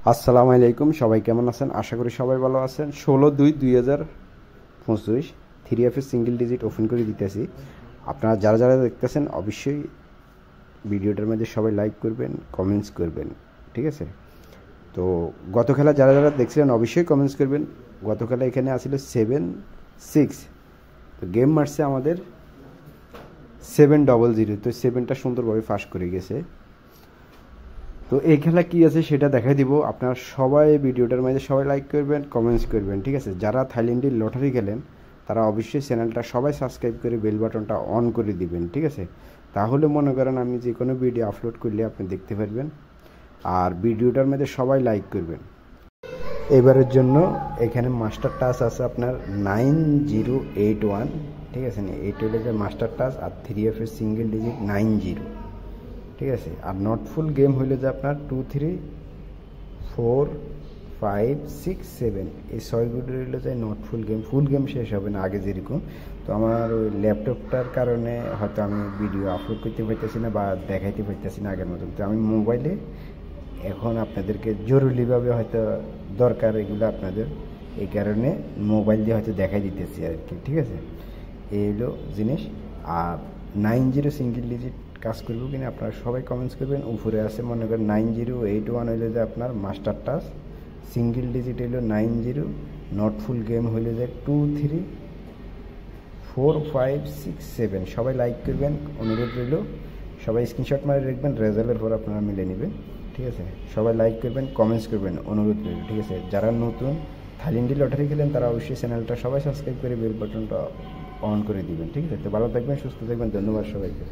আসসালামু আলাইকুম, সবাই কেমন আছেন? আশা করি সবাই ভালো আছেন। 16/2/2025 3F সিঙ্গেল ডিজিট ওপেন করে দিতেছি। আপনারা যারা যারা দেখতেছেন অবশ্যই ভিডিওটার মধ্যে সবাই লাইক করবেন, কমেন্টস করবেন, ঠিক আছে? তো গত খেলা যারা যারা দেখছিলেন অবশ্যই কমেন্টস করবেন। গত খেলা এখানে আসলে 7-6, তো গেম মারছে আমাদের 7-0, তো 7টা সুন্দরভাবে ফাঁস করে গেছে। তো এই খেলা কী আছে সেটা দেখাই দিব। আপনারা সবাই ভিডিওটার মাঝে সবাই লাইক করবেন, কমেন্টস করবেন, ঠিক আছে? যারা থাইল্যান্ডের লটারি খেলেন তারা অবশ্যই চ্যানেলটা সবাই সাবস্ক্রাইব করে বেল বাটনটা অন করে দিবেন, ঠিক আছে? তাহলে মনে করেন আমি যে কোনো ভিডিও আপলোড করলে আপনি দেখতে পারবেন। আর ভিডিওটার মধ্যে সবাই লাইক করবেন। এবারের জন্য এখানে মাস্টার টাচ আছে আপনার 9081, ঠিক আছে? 8 হলে যে মাস্টার টাচ, আর 3F সিঙ্গেল ডিজিট 90, ঠিক আছে? আর নট ফুল গেম হইলে যে আপনার 2 3 4 5 6 7, এই 6গুলো হইলে যে not full game. Full game শেষ হবে না আগে যেরকম। তো আমার ওই ল্যাপটপটার কারণে হয়তো আমি ভিডিও আপলোড করতে পারতেছি না বা দেখাইতে পারতেছি না আগের মতন। তো আমি মোবাইলে এখন আপনাদেরকে জরুরিভাবে হয়তো দরকার এগুলো আপনাদের, এই কারণে মোবাইল দিয়ে হয়তো দেখাই দিতেছি আর কি, ঠিক আছে? এই হলো জিনিস। আর 90 সিঙ্গেল ডিজিট কাজ করবো কিনা আপনারা সবাই কমেন্টস করবেন। উপরে আছে মনে করেন 9081 হইলে যে আপনার মাস্টার টাচ, সিঙ্গেল ডিজিট হইলো 90, নট ফুল গেম হইলে যে 2 3 4 5 6 7। সবাই লাইক করবেন, অনুরোধ রইল। সবাই স্ক্রিনশট মারে রাখবেন, রেজাল্টের পর আপনারা মিলে নেবেন, ঠিক আছে? সবাই লাইক করবেন, কমেন্টস করবেন, অনুরোধ রইল, ঠিক আছে? যারা নতুন থাইল্যান্ডি লটারি খেলেন তারা অবশ্যই চ্যানেলটা সবাই সাবস্ক্রাইব করে বেল বাটনটা অন করে দিবেন, ঠিক আছে? তো ভালো থাকবেন, সুস্থ থাকবেন, ধন্যবাদ সবাইকে।